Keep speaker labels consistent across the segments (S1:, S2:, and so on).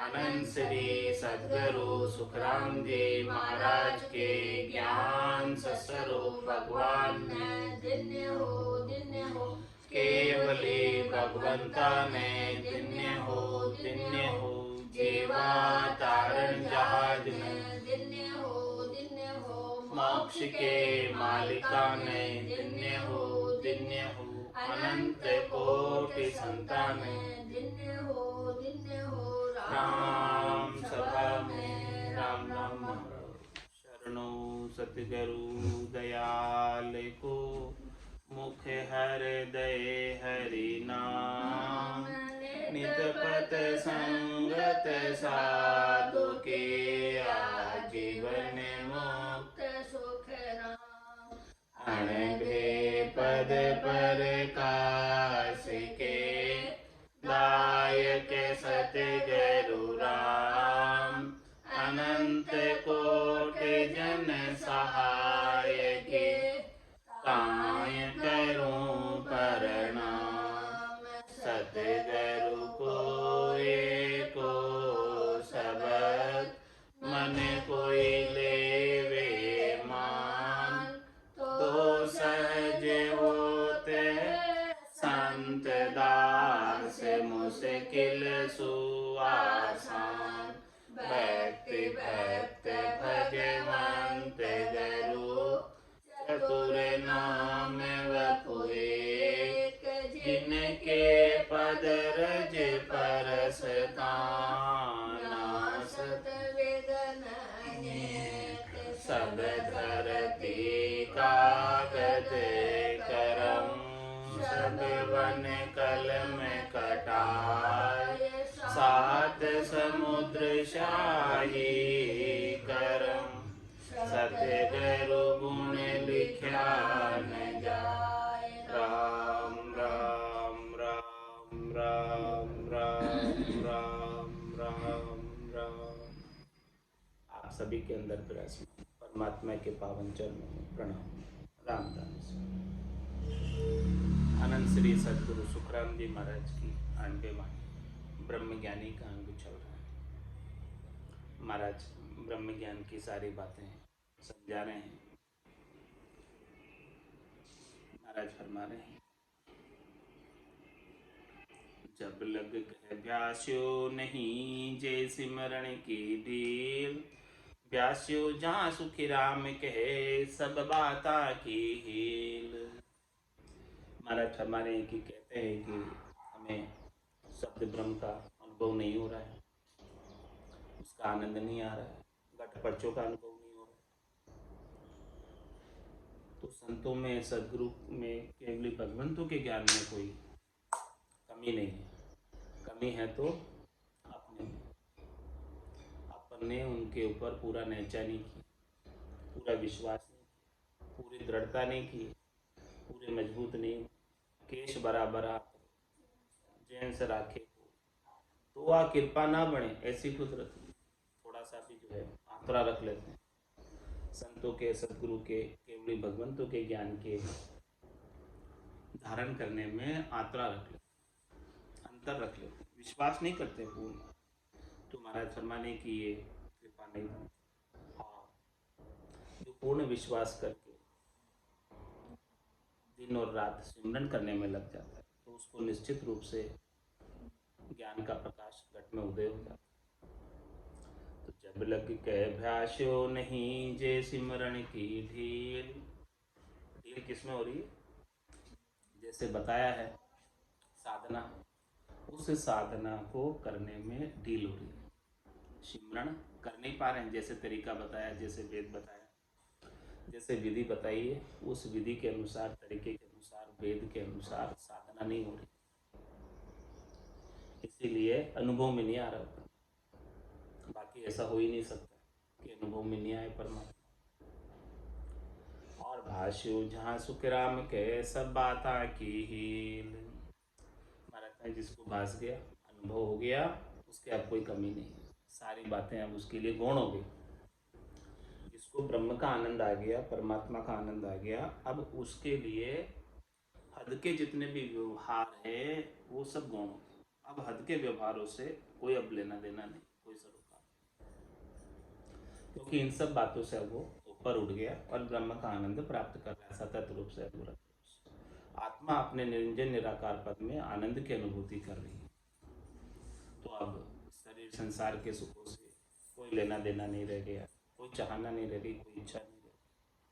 S1: अनंत श्री सद्गुरु सुखराम जी महाराज के ज्ञान सस्वरूप भगवान ने दिन्य हो केवली भगवंता ने दिन्य हो जीवा तारण जहाज में दिन्य हो मोक्ष के मालिका ने दिन्य हो अनंत कोटि संतान दिन्य हो राम सभा में राम नाम शरणो सतगुरु दयाल को मुख हृदय हरि नाम नित पत संगत साधु के आजीवन मुक्त सुख राम अनभे पद पर काश के दायक सतगुरु राम अनंत कोटि जन सहाय के काय करूं प्रणाम सतगुरु को एको शब्द मन कोई लेवे मान तो सहज होते संत दास मुश्किल सुआसान भक्ति भक्त भगवंत गुरु चतुर नाम वपुएक जिनके पद रज परसता नासत वेदन अनेक सब धरती कागज करम सब वन कलम कटाय सात समुद्र शाही करम सतगुरु गुण लिख्या न जाय राम राम राम राम राम राम राम राम। आप सभी के अंदर विराजमान परमात्मा के पावन चरणों में प्रणाम। राम राम। अनंत श्री सद्गुरु सुखराम जी महाराज की 8वीं वाणी ब्रह्म ज्ञानी का अंग चल रहा है। महाराज ब्रह्म ज्ञान की सारी बातें समझा रहे हैं। महाराज फरमा रहे हैं, जब लग कह व्यास्यो नहीं जय सिमरण की ढील व्यास्यो जहाँ सुखी राम कहे सब बाता की हील। महाराज फरमा रहे हैं कि कहते हैं कि हमें शब्द ब्रह्म का अनुभव नहीं हो रहा है, उसका आनंद नहीं आ रहा है, घट पर्चों का अनुभव नहीं हो रहा है। तो संतों में सदगुरु में केवल भगवंतों के ज्ञान में कोई कमी नहीं है। कमी है तो अपने उनके ऊपर पूरा निश्चय नहीं किया, पूरा विश्वास नहीं किया, पूरी दृढ़ता नहीं की, पूरे मजबूत नहीं, केश बराबर जैन से राखे तो वह कृपा ना बने ऐसी कुदरत थोड़ा सा भी जो है आंतरा रख लेते हैं। संतों के सदगुरु के केवली भगवंतों के ज्ञान के धारण करने में आंतरा रख लेते, अंतर रख लेते, विश्वास नहीं करते पूर्ण। तो महाराज फरमाने की ये कृपा नहीं बनती। हाँ, जो पूर्ण विश्वास करके दिन और रात सिमरन करने में लग जाता है तो उसको निश्चित रूप से ज्ञान का प्रकाश घट में उदय हो जाता है। तो जब लग कह भ्यास्यो नहीं जे सिमरण की ढील, ढील किसमें हो रही है? जैसे बताया है साधना, उस साधना को करने में ढील हो रही है, सिमरण कर नहीं पा रहे हैं। जैसे तरीका बताया, जैसे वेद बताया, जैसे विधि बताई है, उस विधि के अनुसार, तरीके के अनुसार, वेद के अनुसार साधना नहीं हो रही, इसीलिए अनुभव में नहीं आ रहा। बाकी ऐसा हो ही नहीं सकता कि अनुभव में नहीं आए परमात्मा। और भाष्यो जहाँ सुखराम के सब बाता की हील, महाराज जिसको भास गया, अनुभव हो गया, उसके अब कोई कमी नहीं है, सारी बातें अब उसके लिए गौण हो गई। जिसको ब्रह्म का आनंद आ गया, परमात्मा का आनंद आ गया, अब उसके लिए हद के जितने भी व्यवहार है वो सब गौण हो। अब हद के व्यवहारों से कोई अब लेना देना नहीं। क्योंकि इन सब बातों से वो ऊपर उठ गया और ब्रह्म का आनंद प्राप्त कर रहा है, सतत रूप से अधूरत रूप से। आत्मा अपने निरंजन निराकार पद में आनंद की अनुभूति कर रही है। तो अब शरीर संसार के सुखों से कोई लेना देना नहीं रह गया, कोई चाहना नहीं रह गई, कोई इच्छा नहीं रह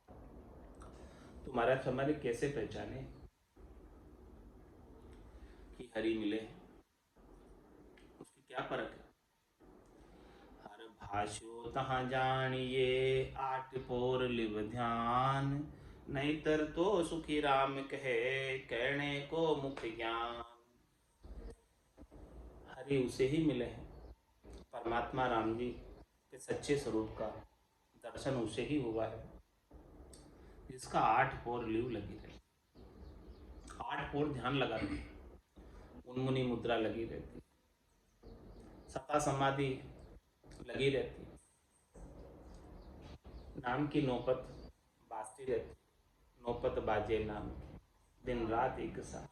S1: गई। तो महाराज हमारे कैसे पहचाने कि हरि मिले, उसकी क्या फर्क है? हर भाष्यो तहाँ जानिए, आठ पोर लिव ध्यान, नहीं तर तो सुखी राम कहे, कहने को मुख ज्ञान। हरि उसे ही मिले हैं, परमात्मा राम जी के सच्चे स्वरूप का दर्शन उसे ही हुआ है जिसका 8 पोर लिव लगी रही, 8 पोर ध्यान लगा रही, उन्मुनी मुद्रा लगी रहती, सता समाधि लगी रहती, नाम की नौपत बाजती रहती, नौपत बाजे नाम की दिन रात एक साथ।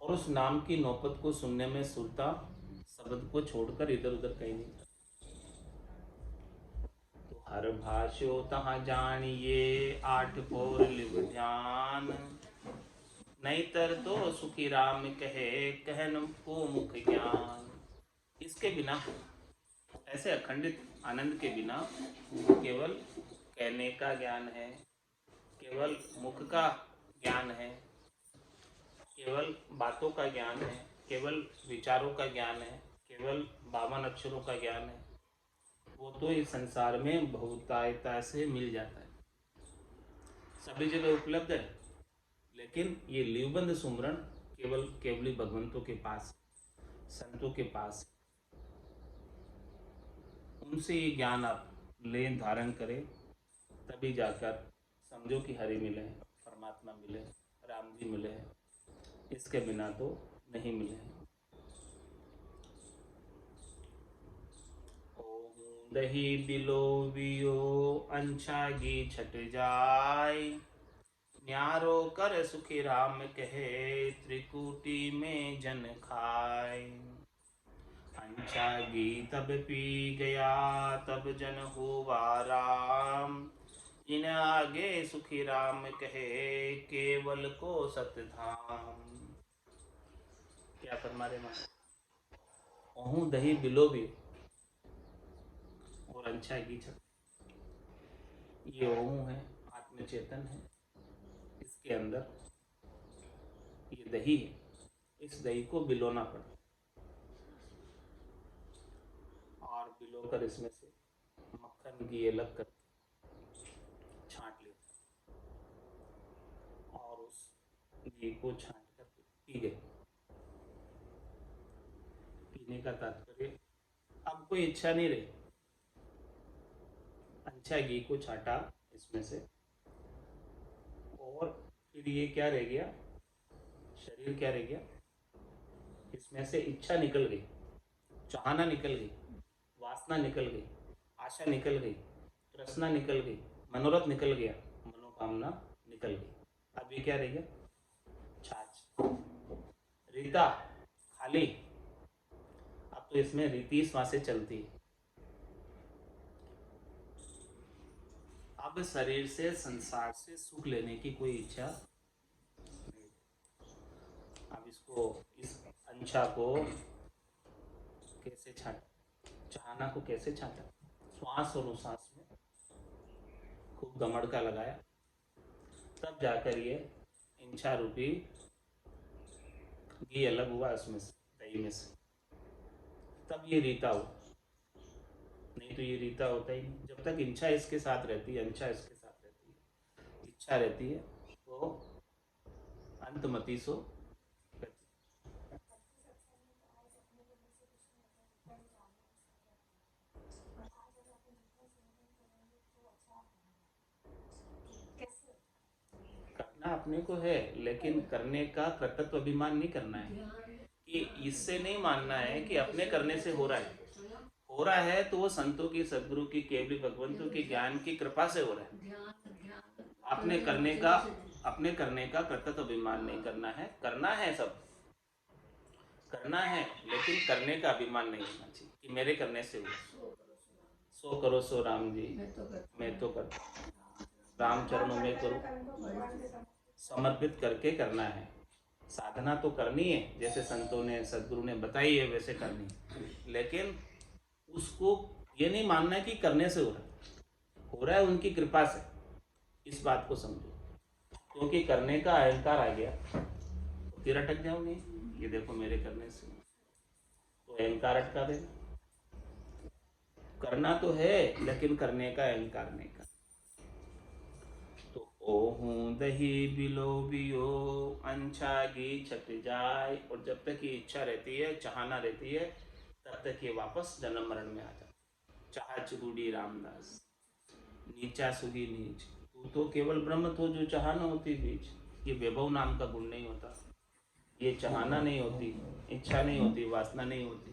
S1: और उस नाम की नौपत को सुनने में सुरता शब्द को छोड़कर इधर उधर कहीं नहीं जाता। तो हर भाष्यो तहाँ जानिए, 8 पोर लिव ध्यान, नहीं तर तो सुखी राम कहे, कहन को मुख ज्ञान। इसके बिना, ऐसे अखंडित आनंद के बिना केवल कहने का ज्ञान है, केवल मुख का ज्ञान है, केवल बातों का ज्ञान है, केवल विचारों का ज्ञान है, केवल 52 अक्षरों का ज्ञान है, वो तो इस संसार में बहुतायता से मिल जाता है, सभी जगह उपलब्ध है। लेकिन ये लिवबंद सुमरण केवल केवली भगवंतों के पास, संतों के पास, उनसे ये ज्ञान आप लें, धारण करें, तभी जाकर समझो कि हरि मिले हैं, परमात्मा मिले, राम जी मिले हैं। इसके बिना तो नहीं मिले हैं। ओम दही बिलोवियो अंशागी छट जाय, न्यारो कर सुखी राम कहे, त्रिकुटी में जन खाए। अंशागी तब पी गया, तब जन हुआ राम, इन आगे सुखी राम कहे, केवल को सतधाम। क्या फरमा रहे मां? ओहू दही बिलोवी और अंशागी छत, ये ओहू है, आत्मचेतन है, इसके अंदर ये दही है, इस दही को बिलोना पड़ता और बिलोकर इसमें से मक्खन घी अलग कर छांट लेता और उस घी को छांट कर पी गए। पीने का तात्पर्य अब कोई इच्छा नहीं रही, अच्छा घी को छाटा इसमें से और फिर ये क्या रह गया, शरीर क्या रह गया, इसमें से इच्छा निकल गई, चाहना निकल गई, वासना निकल गई, आशा निकल गई, तृष्णा निकल गई, मनोरथ निकल गया, मनोकामना निकल गई। अब ये क्या रह गया, छाछ, रीता खाली। अब तो इसमें रीति श्वासें चलती है। अब शरीर से, संसार से सुख लेने की कोई इच्छा नहीं। अब इसको, इस अंशा को कैसे छाटा, चाहना को कैसे छाटा, श्वास और उश्वास में खूब गमड़का लगाया, तब जाकर ये इंछा रूपी घी अलग हुआ उसमें से, दही में से, तब ये रीता हुआ। नहीं तो ये रीता होता ही नहीं। जब तक इच्छा इसके साथ रहती है, अंशा इसके साथ रहती है, इच्छा रहती है, तो अंतमति सो करना अपने को है, लेकिन करने का कर्तव्य अभिमान नहीं करना है, कि इससे नहीं मानना है कि अपने करने से हो रहा है। हो रहा है तो वो संतों की, सदगुरु की, केवली भगवंतों की ज्ञान की कृपा से हो रहा है। अपने करने का कर्तव्य अभिमान नहीं करना है। करना है, सब करना है, लेकिन करने का अभिमान नहीं होना चाहिए कि मेरे करने से हुआ। सो करो सो राम जी, मैं तो करता, राम चरणों में करो, समर्पित करके करना है। साधना तो करनी है, जैसे संतों ने सदगुरु ने बताई है वैसे करनी है, लेकिन उसको ये नहीं मानना है कि करने से हो रहा है उनकी कृपा से, इस बात को समझो। क्योंकि करने का अहंकार आ गया तो फिर अटक जाओगे, ये देखो मेरे करने से, तो अहंकार अटका देगा। करना तो है लेकिन करने का अहंकार नहीं कर। तो ओहू दही बिलो बियो अंछागी छट जाए, और जब तक ये इच्छा रहती है, चाहना रहती है, तब तक ये वापस जन्म मरण में आ जाता। चाह चुगुड़ी रामदास, नीचा सुगी नीच, तू तो केवल ब्रह्म तो जो चाहना होती बीच। ये वैभव नाम का गुण नहीं होता, ये चाहना नहीं होती, इच्छा नहीं होती, वासना नहीं होती।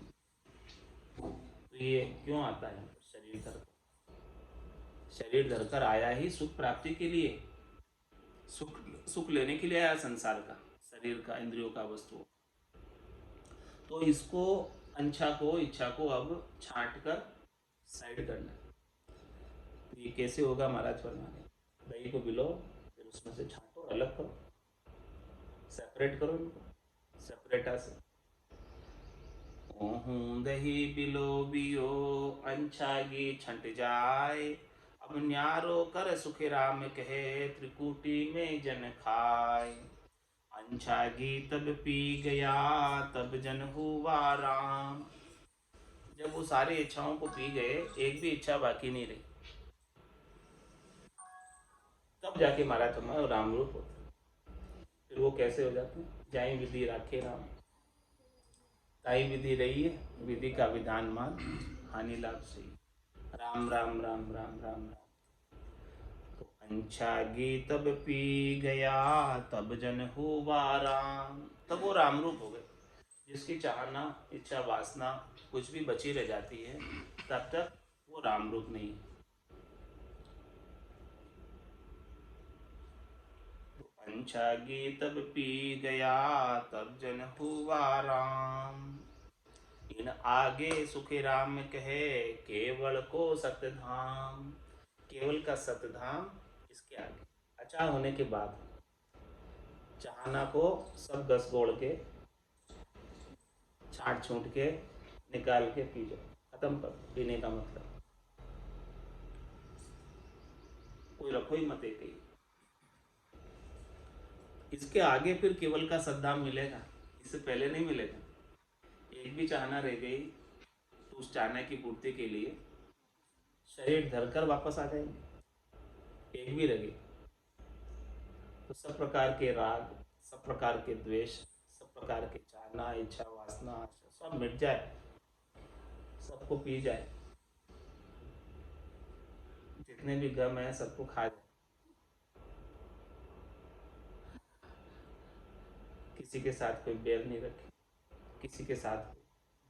S1: तो ये क्यों आता है? शरीर धर, शरीर धरकर आया ही सुख प्राप्ति के लिए, सुख सुख लेने के लिए आया संसार का, शरीर का, इंद्रियों का, वस्तु। तो इसको, अंछा को, इच्छा को अब छांट कर साइड करना है। तो ये कैसे होगा महाराज फरमाने, दही को बिलो, फिर उसमें से छांटो, अलग करो, सेपरेट करो इनको, सेपरेटा से। ओहूं दही बिलो बियो अंछागी छंट जाए, अब न्यारो कर सुख राम कहे, त्रिकुटी में जन खाए। अंछागी तब पी गया तब जन हुआ राम। जब वो सारी इच्छाओं को पी गए, एक भी इच्छा बाकी नहीं रही, तब जाके महाराज तुम्हारा राम रूप होता। फिर वो कैसे हो जाते हैं? जाई विधि राखे राम, ताई विधि रही है, विधि का विधान मान, हानि लाभ से राम राम राम राम राम राम। तो अंछागी तब पी गया तब जन हुआ राम, तब वो राम रूप हो गए। जिसकी चाहना, इच्छा, वासना कुछ भी बची रह जाती है, तब तक वो राम रूप नहीं है। तो अंछागी तब पी गया तब जन हुआ राम, इन आगे सुखी राम कहे केवल को सतधाम। केवल का सतधाम इसके आगे, अचा होने के बाद चाहना को सब घस गोड़ के, छाट छूट के, निकाल के पी जाओ, खत्म कर, पीने का मतलब कोई रखो ही मत एक ही। इसके आगे फिर केवल का सद्धाम मिलेगा, इससे पहले नहीं मिलेगा। एक भी चाहना रह गई तो उस चाहना की पूर्ति के लिए शरीर धरकर वापस आ जाएंगे। एक भी रह गई तो सब प्रकार के राग, सब प्रकार के द्वेष, सब प्रकार के चाहना, इच्छा, वासना, आशा सब मिट जाए, सबको पी जाए, जितने भी गम है सबको खा जाए, किसी के साथ कोई बैर नहीं रखे, किसी के साथ कोई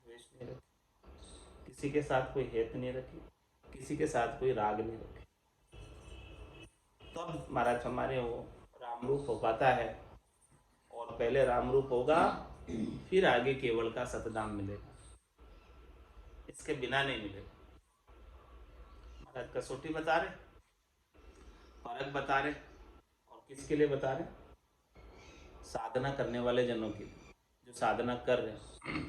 S1: द्वेष नहीं रखे, किसी के साथ कोई हेत नहीं रखे, किसी के साथ कोई राग नहीं रखे, तब महाराज हमारे वो राम रूप हो पाता है। और पहले राम रूप होगा, फिर आगे केवल का सतनाम मिलेगा, इसके बिना नहीं मिलेगा। महाराज कसौटी बता रहे, फर्क बता रहे, और किसके लिए बता रहे? साधना करने वाले जनों के लिए, जो साधना कर रहे हैं।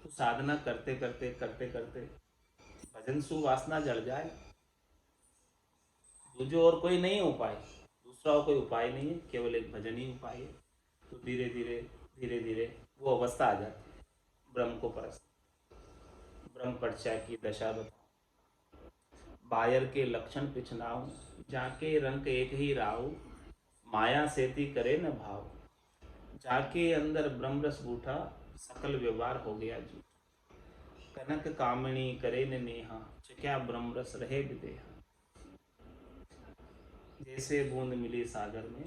S1: तो साधना करते करते करते करते भजन सुवासना जड़ जाए, दूजो और कोई नहीं उपाय, दूसरा और कोई उपाय नहीं है, केवल एक भजन ही उपाय है। तो धीरे धीरे धीरे धीरे वो अवस्था आ जाती है, ब्रह्म को परस्त, ब्रह्म पर्चा की दशा बता, बायर के लक्षण पिछनाऊ, जाके रंग एक ही राहु, माया सेती करे न भाव, जाके अंदर ब्रह्म रस बूठा, सकल व्यवहार हो गया झूठा, कनक कामिनी करे न नेहा, क्या ब्रह्म रस रहे विदेहा। जैसे बूंद मिली सागर में,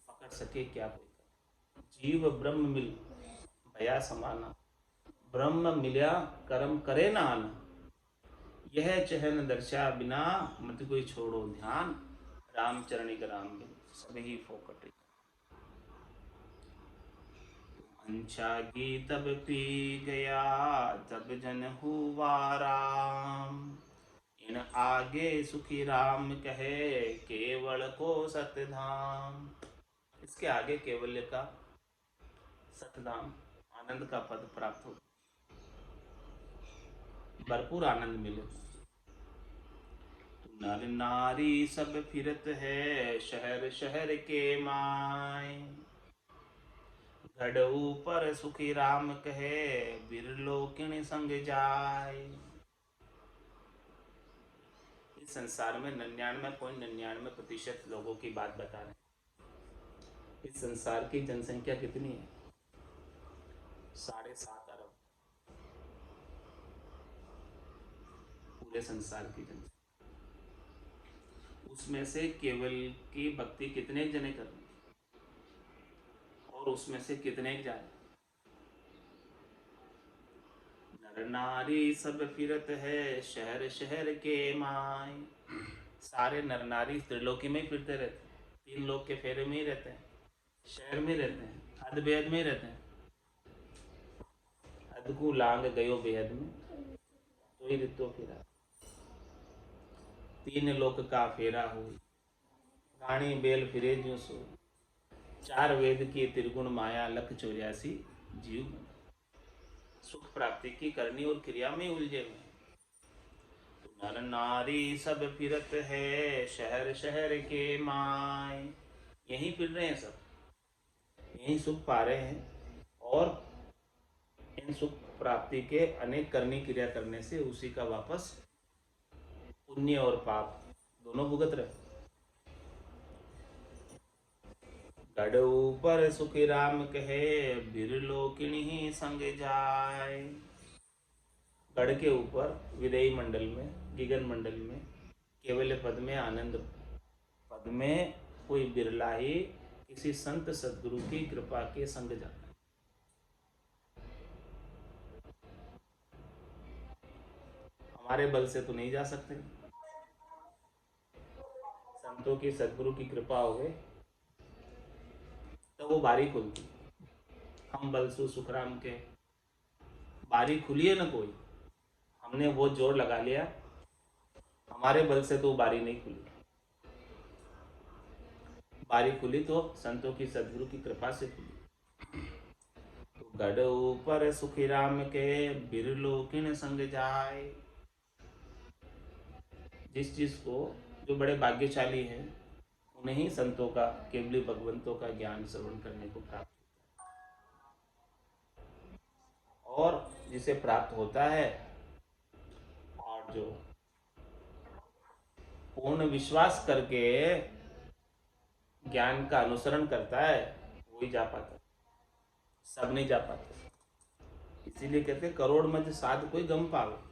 S1: पकड़ सके क्या कोई, जीव ब्रह्म मिल भया समाना, ब्रह्म मिल्या कर्म करे ना आना, यह चहन दर्शा बिना मत कोई छोड़ो ध्यान, रामचरणिक राम बिन सब ही फोकट। अंछागी तब पी गया तब जन हुआ राम, इन आगे सुखी राम कहे केवल को सतधाम। इसके आगे केवल्य का सतधाम आनंद का पद प्राप्त हो, भरपूर आनंद मिले। नर नारी सब फिरत है शहर शहर के माय, गढ़ऊ पर सुखी राम कहे बिरलो किण संग जाय। इस संसार में 99.99% लोगों की बात बता रहे हैं। इस संसार की जनसंख्या कितनी है? 7.5 अरब। पूरे संसार की जनसंख्या, उसमें से केवल की भक्ति कितने जने कर रहे हैं और उसमें से कितने जाए? नर नारी सब फिरत है शहर शहर के माय। सारे नर नारी त्रिलोकी में ही फिरते रहते हैं, 3 लोक के फेरे में ही रहते हैं, शहर में रहते हैं, अध बेहद में रहते हैं। अधकू लांग गयो बेहद में तो ही रितो फिरा, 3 लोक का फेरा हुई, रानी बेल फिरे जो सो, 4 वेद की त्रिगुण माया लख 84 जीव। सुख प्राप्ति की करनी और क्रिया में उलझे हुए। नर नारी सब फिरत है शहर शहर के माय। यहीं फिर रहे हैं सब, यहीं सुख पा रहे हैं और इन सुख प्राप्ति के अनेक करनी क्रिया करने से उसी का वापस पुण्य और पाप दोनों भुगत रहे। गढ़ऊ पर सुखी राम कहे बिरलो किन्हीं संग जाय। गढ़ के ऊपर विदेही मंडल में, गिगन मंडल में, केवल पद में, आनंद पद में कोई बिरला ही किसी संत सदगुरु की कृपा के संग जाता है। हमारे बल से तो नहीं जा सकते, संतों की सदगुरु की कृपा हो गई तो वो बारी खुलती। हम बलसु सुखराम के बारी खुली है ना कोई, हमने वो जोर लगा लिया, हमारे बल से तो बारी नहीं खुली। बारी खुली तो संतों की सदगुरु की कृपा से खुली। तो गढ़ ऊपर सुखी राम के बिरलो किन संग जाए। जिस चीज को जो बड़े भाग्यशाली हैं उन्हें ही संतों का, केवली भगवंतों का ज्ञान श्रवण करने को प्राप्त होता है। और जिसे प्राप्त होता है और जो पूर्ण विश्वास करके ज्ञान का अनुसरण करता है वही जा पाता, सब नहीं जा पाते। इसीलिए कहते करोड़ मध्य साध कोई गम पावे।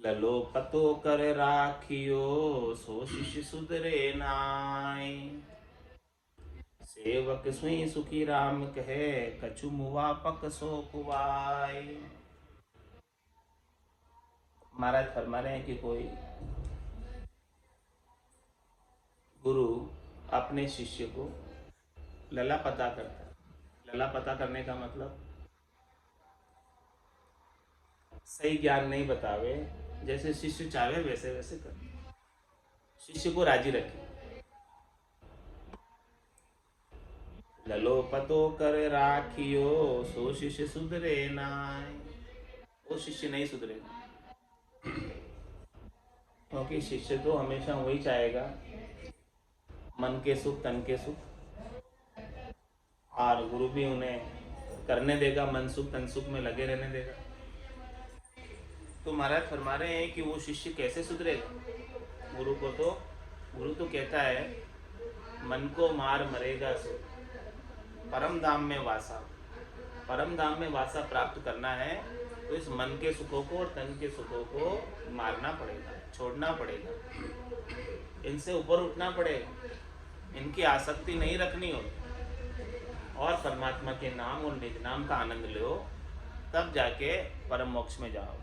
S1: ललो पतो कर राखियो सो शिष्य सुधरे नाय। सेवक सुई सुखी राम कहे कछु मुआ पक सो कुवाय। महाराज फरमा रहे हैं कि कोई गुरु अपने शिष्य को लला पता करता है। लला पता करने का मतलब सही ज्ञान नहीं बतावे, जैसे शिष्य चाहे वैसे वैसे कर, शिष्य को राजी रखे। ललो पतो कर राखियो सो शिष्य सुधरे नाय। वो शिष्य नहीं सुधरेगा, क्योंकि शिष्य तो हमेशा वही चाहेगा मन के सुख, तन के सुख, और गुरु भी उन्हें करने देगा, मन सुख तन सुख में लगे रहने देगा। तो महाराज फरमा रहे हैं कि वो शिष्य कैसे सुधरेगा। गुरु तो कहता है मन को मार मरेगा सो परम धाम में वासा। परम धाम में वासा प्राप्त करना है तो इस मन के सुखों को और तन के सुखों को मारना पड़ेगा, छोड़ना पड़ेगा, इनसे ऊपर उठना पड़ेगा, इनकी आसक्ति नहीं रखनी हो और परमात्मा के नाम और निज नाम का आनंद लो, तब जाके परम मोक्ष में जाओ।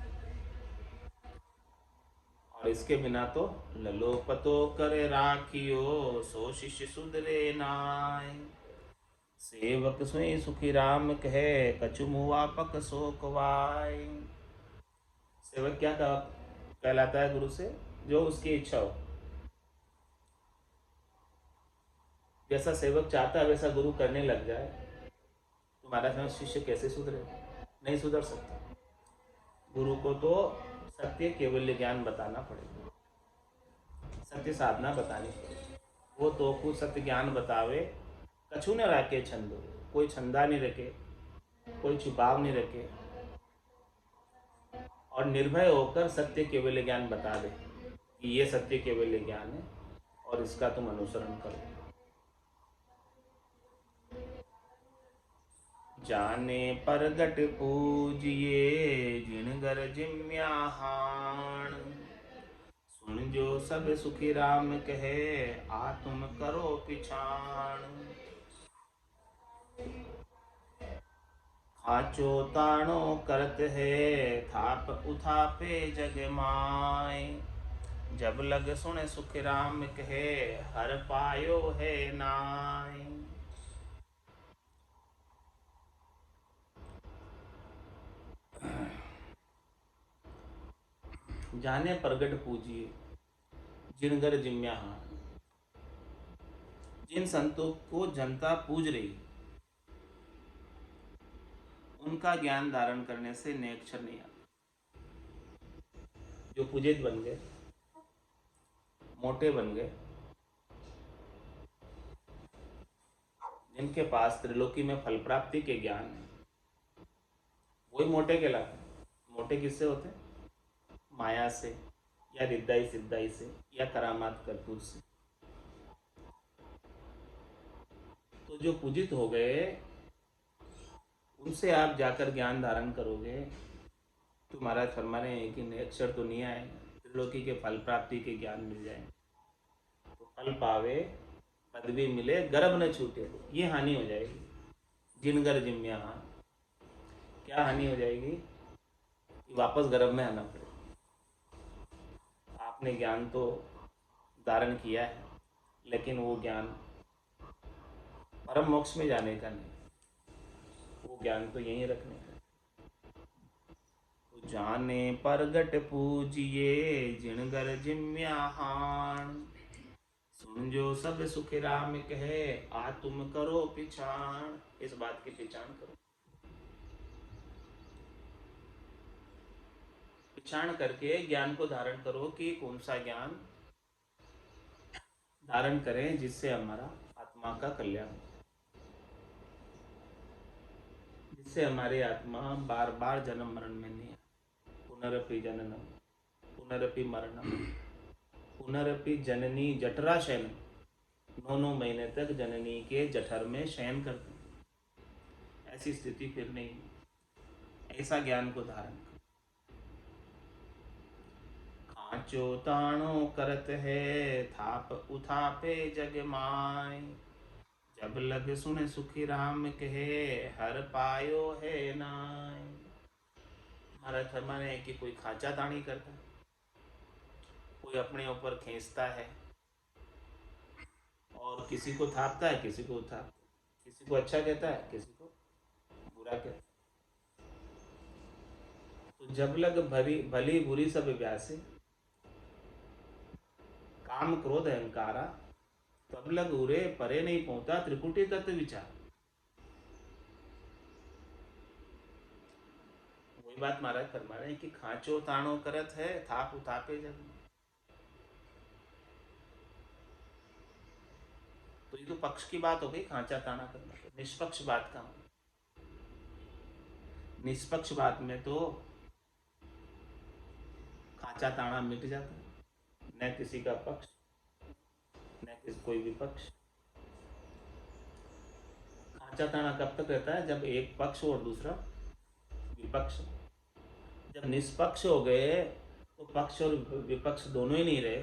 S1: और इसके बिना तो ललो पतो कर राखियो सो शिष्य सुधरे नाय। सेवक सुई सुखी राम कहे, कछु मुआपक सो कवाय। सेवक क्या कहलाता है गुरु से? जो उसकी इच्छा हो। जैसा सेवक चाहता है वैसा गुरु करने लग जाए तो महाराज शिष्य कैसे सुधरे? नहीं सुधर सकता। गुरु को तो सत्य केवल ज्ञान बताना पड़ेगा, सत्य साधना बतानी पड़ेगी। वो तो कुछ सत्य ज्ञान बतावे, कछु न रखे छंदो, कोई छंदा नहीं रखे, कोई छुपाव नहीं रखे, और निर्भय होकर सत्य केवल ज्ञान बता दे कि ये सत्य केवल ज्ञान है और इसका तुम अनुसरण करो। जाने परगट पूजिए जिनगर जिम्याहान, सुन जो सब सुखी राम कहे, आ तुम करो पिछाण। खाचो ताणो करत है, थाप उथापे जग माय। जब लग सुन सुख राम कहे, हर पायो है नाय। जाने प्रगट पूजिए जिनगर जिम्याहान, जिन संतों को जनता पूज रही उनका ज्ञान धारण करने से नए अक्षर नहीं आता। जो पूजित बन गए, मोटे बन गए, जिनके पास त्रिलोकी में फल प्राप्ति के ज्ञान है, वही मोटे कहलाते हैं। मोटे किससे होते हैं? माया से, या रिद्दाई सिद्धाई से, या करामात करतूत से। तो जो पूजित हो गए उनसे आप जाकर ज्ञान धारण करोगे तो महाराज फरमा रहे हैं कि नए अक्षर तो नहीं आए, त्रिलोकी के फल प्राप्ति के ज्ञान मिल जाए। तो फल पावे, पदवी मिले, गर्भ न छूटे, ये हानि हो जाएगी। जिनगर जिम्याहान, क्या हानि हो जाएगी? कि वापस गर्भ में आना पड़े। आपने ज्ञान तो धारण किया है, लेकिन वो ज्ञान परम मोक्ष में जाने का नहीं, वो ज्ञान तो यहीं रखने का। तो जाने परगट पूजिए जिनगर जिम्याहान, सुन जो सब सुख राम कहे, आ तुम करो पिछाण। इस बात की पिछाण करो। पिछाण करके ज्ञान को धारण करो कि कौन सा ज्ञान धारण करें जिससे हमारा आत्मा का कल्याण हो, जिससे हमारी आत्मा बार बार जन्म मरण में नहीं आए। पुनरपि जननम पुनरपि मरणम पुनरपि जननी जठरा शयन। 9 महीने तक जननी के जठर में शयन करते हैं, ऐसी स्थिति फिर नहीं। ऐसा ज्ञान को धारण कर। खांचो ताणो करत है, थाप उथापे जग माय। जब लग सुन सुखी राम कहे, हर पायो है नाय। महाराज फरमा रहे हैं कि कोई खांचा ताणी करता है, कोई अपने ऊपर खींचता है और किसी को थापता है, किसी को उठाता है, किसी को अच्छा कहता है, किसी को बुरा कहता है। तो जब लग भली बुरी सब व्यासे, काम क्रोध अहंकारा, तब लग उरे परे नहीं पहुंचा त्रिकुटी तत्व विचार। वही बात महाराज फरमा रहे हैं कि खांचो ताणो करत है, थाप उथापे जग। तो ये तो पक्ष की बात हो गई, खांचा ताना करना। तो निष्पक्ष बात का, निष्पक्ष बात में तो खांचा ताना मिट जाता है, न किसी का पक्ष न किसी कोई विपक्ष। खांचा ताना कब तक रहता है? जब एक पक्ष और दूसरा विपक्ष। जब निष्पक्ष हो गए तो पक्ष और विपक्ष दोनों ही नहीं रहे,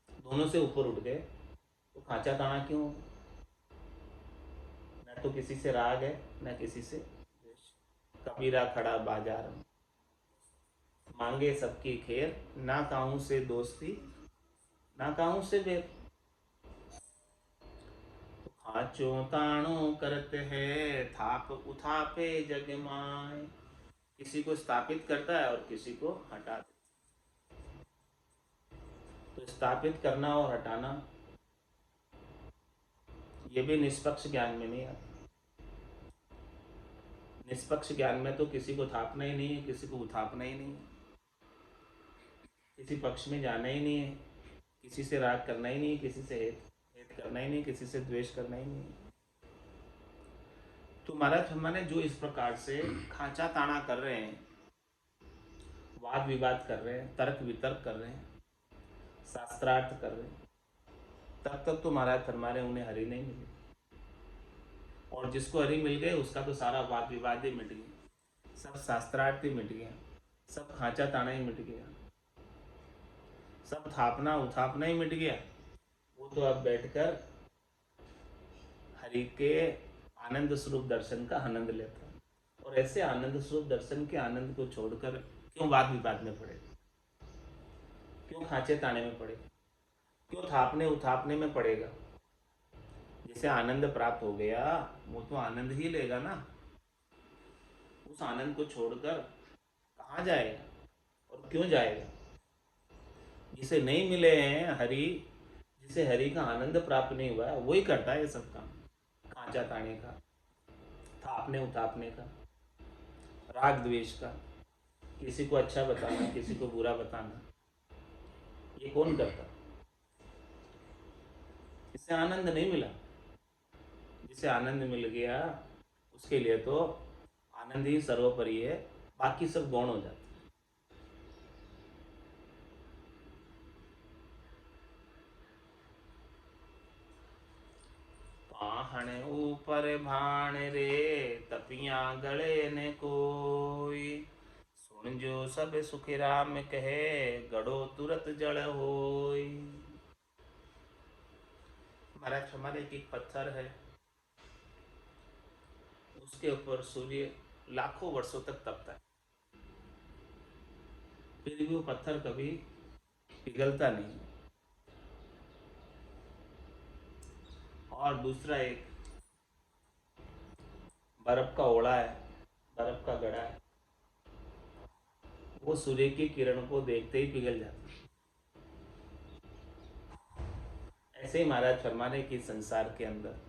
S1: दोनों से ऊपर उठ गए, तो खांचा ताना क्यों? न तो किसी से राग है न किसी से द्वेष। कबीरा खड़ा बाजार में, मांगे सबकी खेर, ना काहू से दोस्ती ना काहू से बेर। तो खाचो ताणो करते हैं, थाप उथापे जग माय। किसी को स्थापित करता है और किसी को हटा देता है। तो स्थापित करना और हटाना ये भी निष्पक्ष ज्ञान में नहीं आता। निष्पक्ष ज्ञान में तो किसी को थापना ही नहीं है, किसी को उथापना ही नहीं है, किसी पक्ष में जाना ही नहीं है, किसी से राग करना ही नहीं है, किसी से हेत करना ही नहीं, किसी से द्वेष करना ही नहीं है। तो महाराज हमने जो इस प्रकार से खांचा ताना कर रहे हैं, वाद विवाद कर रहे हैं, तर्क वितर्क कर रहे हैं, शास्त्रार्थ कर रहे हैं, तब तक तो महाराज हमारे उन्हें हरि नहीं मिले। और जिसको हरि मिल गए उसका तो सारा वाद विवाद ही मिट गया, सब शास्त्रार्थ ही मिट गया, सब खांचा ताना ही मिट गया, सब थापना उथापना ही मिट गया। वो तो अब बैठकर हरि के आनंद स्वरूप दर्शन का आनंद लेता है। और ऐसे आनंद स्वरूप दर्शन के आनंद को छोड़कर क्यों वाद विवाद में पड़े, क्यों खांचे ताने में पड़े, क्यों थापने उथापने में पड़ेगा। जिसे आनंद प्राप्त हो गया वो तो आनंद ही लेगा ना। उस आनंद को छोड़कर कहाँ जाएगा और क्यों जाएगा। जिसे नहीं मिले हैं हरि, जिसे हरि का आनंद प्राप्त नहीं हुआ है, वही करता है ये सब काम, खांचा ताने का, थापने उतापने का, राग द्वेष का, किसी को अच्छा बताना, किसी को बुरा बताना, ये कौन करता। इससे आनंद नहीं मिला। जिसे आनंद मिल गया उसके लिए तो आनंद ही सर्वोपरि है, बाकी सब गौण हो जाते। पाहण ऊपर भाण रे, तपिया गले ने कोई। सुन जो सब सुख राम कहे, गड़ो तुरत जड़ होई। महाराज हमारे एक पत्थर है, उसके ऊपर सूर्य लाखों वर्षों तक तपता है, फिर भी वो पत्थर कभी पिघलता नहीं। और दूसरा एक बर्फ का ओड़ा है, बर्फ का गड़ा है, वो सूर्य की किरण को देखते ही पिघल जाता है। ऐसे ही महाराज फरमाने की संसार के अंदर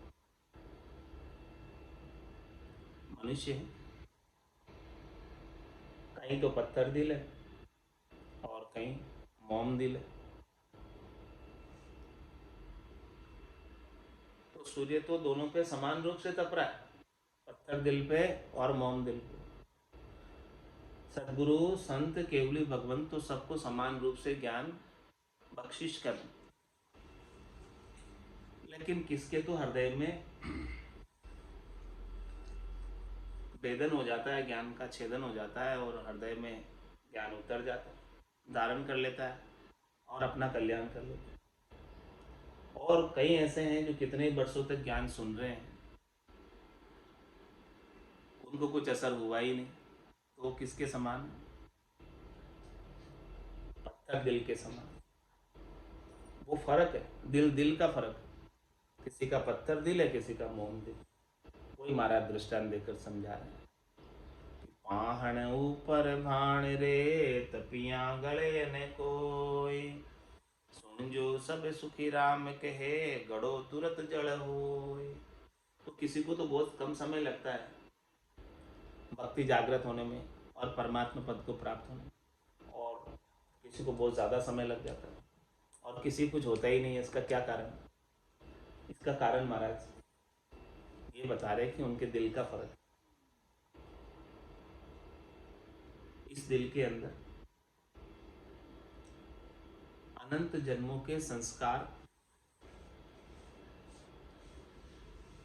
S1: मनुष्य है, कहीं तो पत्थर दिल है और कहीं मोम दिल है। तो सूर्य तो दोनों पे समान रूप से तप रहा है, पत्थर दिल पे और मोम दिल पे। सदगुरु संत केवली भगवंत तो सबको समान रूप से ज्ञान बख्शिश कर, लेकिन किसके तो हृदय में वेदन हो जाता है, ज्ञान का छेदन हो जाता है और हृदय में ज्ञान उतर जाता है, धारण कर लेता है और अपना कल्याण कर लेता है। और कई ऐसे हैं जो कितने वर्षों तक ज्ञान सुन रहे हैं, उनको कुछ असर हुआ ही नहीं, तो वो किसके समान, पत्थर दिल के समान। वो फर्क है, दिल दिल का फर्क है, किसी का पत्थर दिल है, किसी का मोम दिल। कोई महाराज दृष्टांत देकर समझा रहे हैं। पाहण ऊपर भाण रे, तपिया गले ने कोई। सुन जो सब सुखी राम कहे, गड़ो तुरत जड़ होय। तो किसी को तो बहुत कम समय लगता है भक्ति जागृत होने में और परमात्मा पद को प्राप्त होने में, और किसी को बहुत ज़्यादा समय लग जाता है, और किसी कुछ होता ही नहीं है। इसका क्या कारण? इसका कारण महाराज ये बता रहे कि उनके दिल का फर्क है। इस दिल के अंदर अनंत जन्मों के संस्कार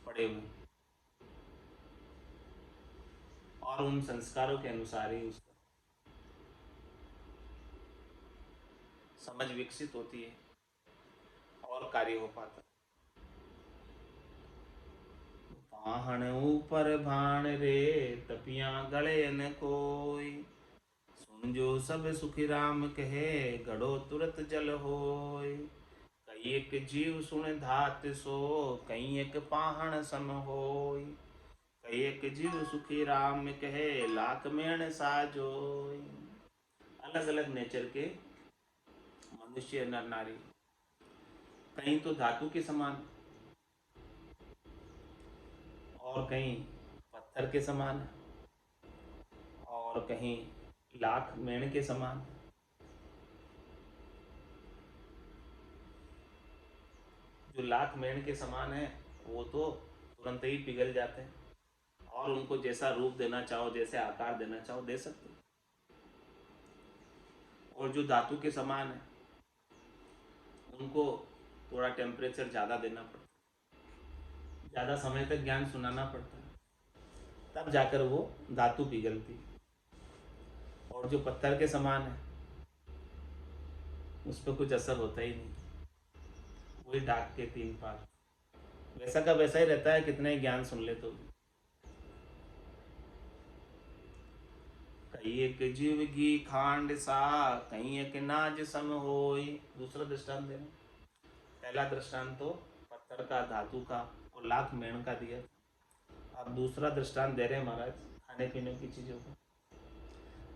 S1: पड़े हुए, और उन संस्कारों के अनुसार ही उसका समझ विकसित होती है और कार्य हो पाता। पाहण ऊपर भाण रे, तपिया गले न कोई। सुन जो सब सुखी राम कहे, गड़ो तुरत जल होय। कई एक जीव सुन धात सो, कई एक पाहण सम होय। कई एक जीव सुखी राम कहे, लाख मेण साजोय। अलग अलग नेचर के मनुष्य नर नारी, कहीं तो धातु के समान और कहीं पत्थर के समान और कहीं लाख मेण के समान। जो लाख मेण के समान है वो तो तुरंत ही पिघल जाते हैं और उनको जैसा रूप देना चाहो, जैसे आकार देना चाहो दे सकते हो। और जो धातु के समान है उनको थोड़ा टेम्परेचर ज़्यादा देना पड़ता है, ज़्यादा समय तक ज्ञान सुनाना पड़ता है, तब जाकर वो धातु पिघलती है। और जो पत्थर के समान है उस पर कुछ असर होता ही नहीं, वही डाक के तीन पार, वैसा का वैसा ही रहता है कितना ही ज्ञान सुन ले तो भी। कई एक जीव की खांड सा, कहीं एक नाज सम होय। दूसरा दृष्टांत देना। पहला दृष्टांत तो पत्थर का, धातु का और लाख मेण का दिया। अब दूसरा दृष्टांत दे रहे हैं महाराज खाने पीने की चीजों का।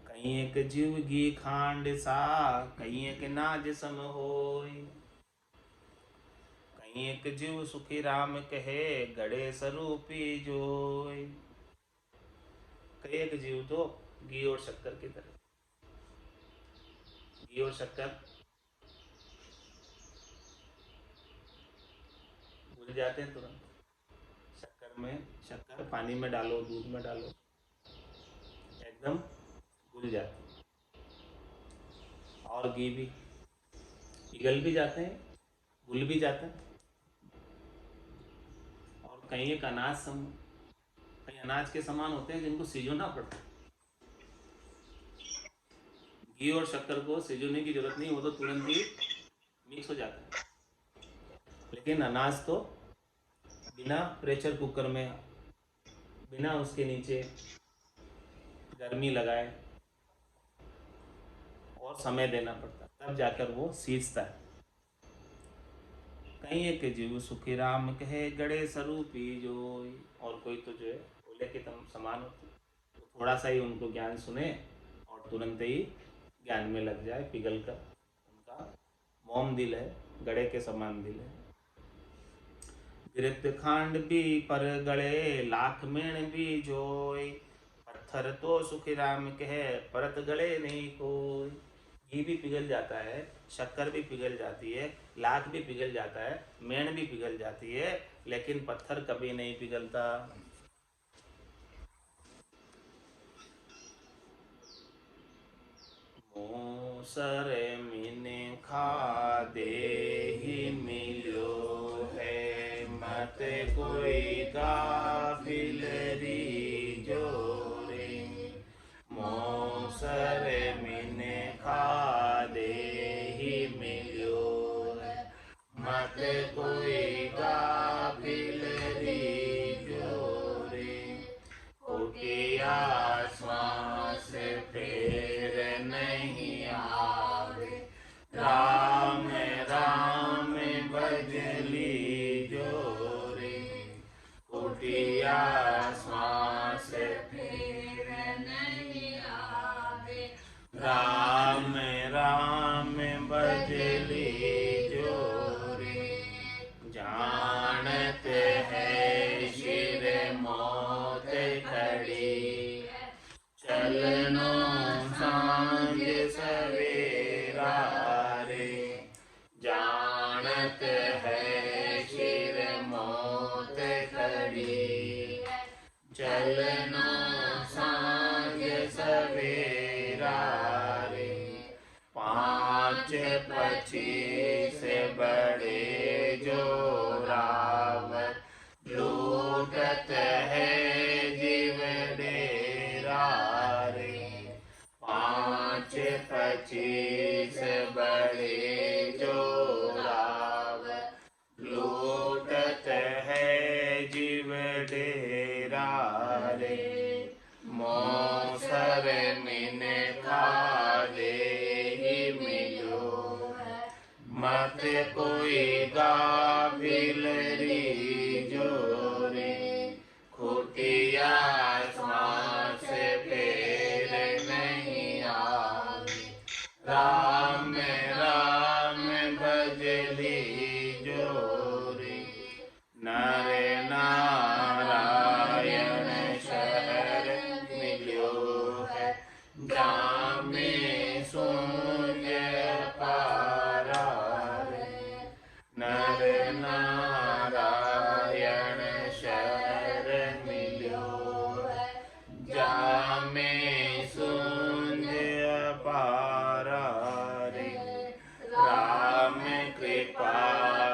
S1: कहीं एक जीव की खांड सा, कहीं एक नाज सम होय। कहीं एक जीव सुखी राम कहे, गड़े स्वरूपी जोय। कई एक जीव तो घी और शक्कर की तरह, घी और शक्कर घुल जाते हैं तुरंत। शक्कर पानी में डालो, दूध में डालो, एकदम घुल जाते हैं। और घी भी पिघल भी जाते हैं, घुल भी जाता है। और कहीं एक कहीं अनाज के समान होते हैं जिनको सिजोना पड़ता है। घी और शक्कर को सिजोने की जरूरत नहीं, वो तो तुरंत ही मिक्स हो जाता है। लेकिन अनाज तो बिना प्रेशर कुकर में, बिना उसके नीचे गर्मी लगाए और समय देना पड़ता है, तब जाकर वो सींचता है। कहीं एक जीव सुखी राम कहे, गड़े स्वरूपी जोय। और कोई तो जो है ओले के समान होते, तो थोड़ा सा ही उनको ज्ञान सुने और तुरंत ही ज्ञान में लग जाए, पिघल कर। उनका मोम दिल है, गड़े के समान दिल है। गिरत खांड भी पर गड़े, लाख मेण भी जोय। पत्थर तो सुखी राम कहे, परत गड़े नहीं कोई। घी भी पिघल जाता है, शक्कर भी पिघल जाती है, लाख भी पिघल जाता है, मेण भी पिघल जाती है, लेकिन पत्थर कभी नहीं पिघलता। मोसर मिने खा दे ही मिलो है, मत कोई गाफिल री जोरे। मोसर मिने खा दे ही मिलो है, मत कोई गाफिल री जोरे। उठिया श्वास फेर नहीं आवे, राम राम बजली जोरे। उठिया श्वास फेर नहीं आवे, राम राम बजली जोरे। जानत है शिर मौत खड़ी, चलनो सांझ सवेरा रे। जानत है शिर मौत खड़ी, चलनो सांझ सवेरा रे। 5 25 बड़े जोरावर, लूटत है जीव डेरा रे। 5 25 बड़े जोरावर, लूटत है जीव डेरा रे। मोसर मिन खा दे ही मिलो है, मत मत कोई गाफिल रीझो रे, खोटिया श्वास फेर नहीं आवे। राम राम भज लीजो रे, नर नारायण शहर मिल्यो है, जामे शून्य पारा रे। नर नारायण शहर मिल्यो है, जामे शून्य पारा रे। राम कृपा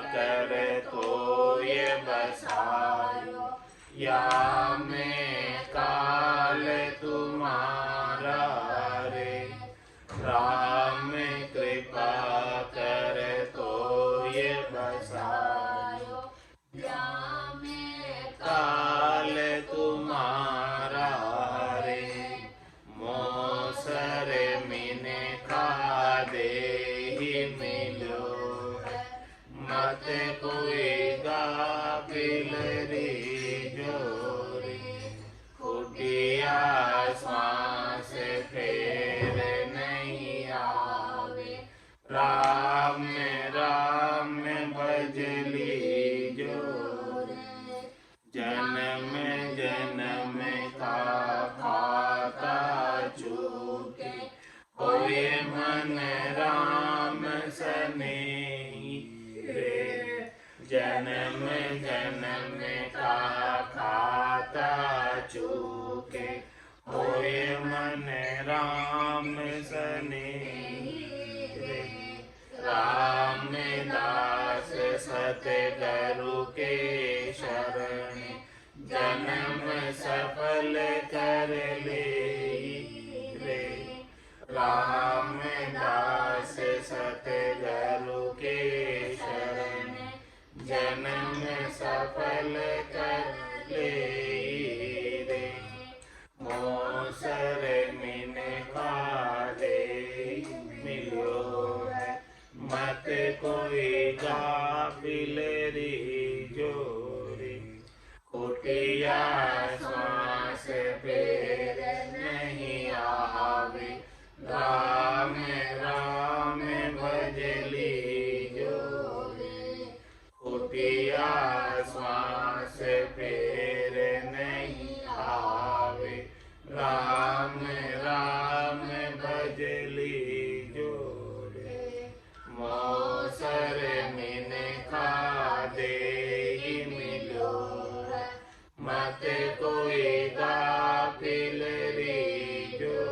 S1: कर तो ये बसायो, या में काल तुम्हारा रे। राम कृपा कर तो ये बसायो, या में काल तुम्हारा रे। मोसर मिने खा दे ही मिलो है, मत कोई गाफिल रीझो रे, खोटिया श्वास फेर नहीं आवे। राम राम भज लीजो रे, जन्म जन्म का खाता चूके, होए मन राम सनेही रे। जन्म जन्म का खाता चूके, होए मन राम सनेही रे। राम दास सतगुरु के शरण, जन्म सफल कर ले रे। राम दास सतगुरु के शरण, जन्म सफल कर ले रे। मोसर मिन खा दे मिलो है, मत कोई गाफिल रीझो रे, खोटिया श्वास फेर नहीं आवे। राम राम भज लीजो रे, खोटिया श्वास फेर नहीं आवे। राम राम भज लीजो रे, मोसर मिन खा दे ही मिलो है, मत कोई गाफिल रीझो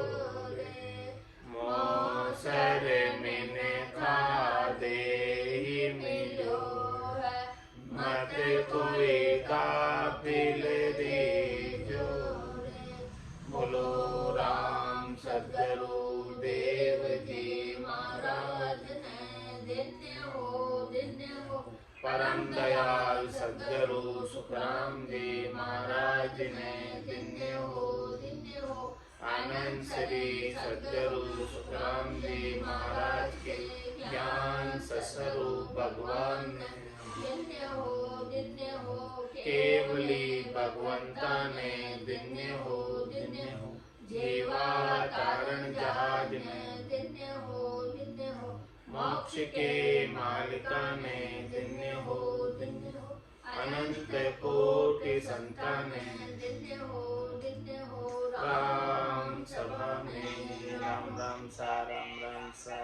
S1: रे। मोसर मिन खा दे ही मिलो है, मत कोई गाफिल रीझो रे। बोलो राम सद्गुरु देव जी महाराज ने धन्य हो परम दयाल सद्गुरु सुखराम जी महाराज ने धन्य हो। आनंद श्री सद्गुरु सुखराम जी महाराज के ज्ञान स्वरूप भगवान ने धन्य हो। केवली भगवंता ने धन्य हो। जीवा तारण जहाज में धन्य हो। मोक्ष के मालिका ने धन्य हो। अनंत कोटि संताने धन्य हो। राम सभा में राम राम सा राम राम सा।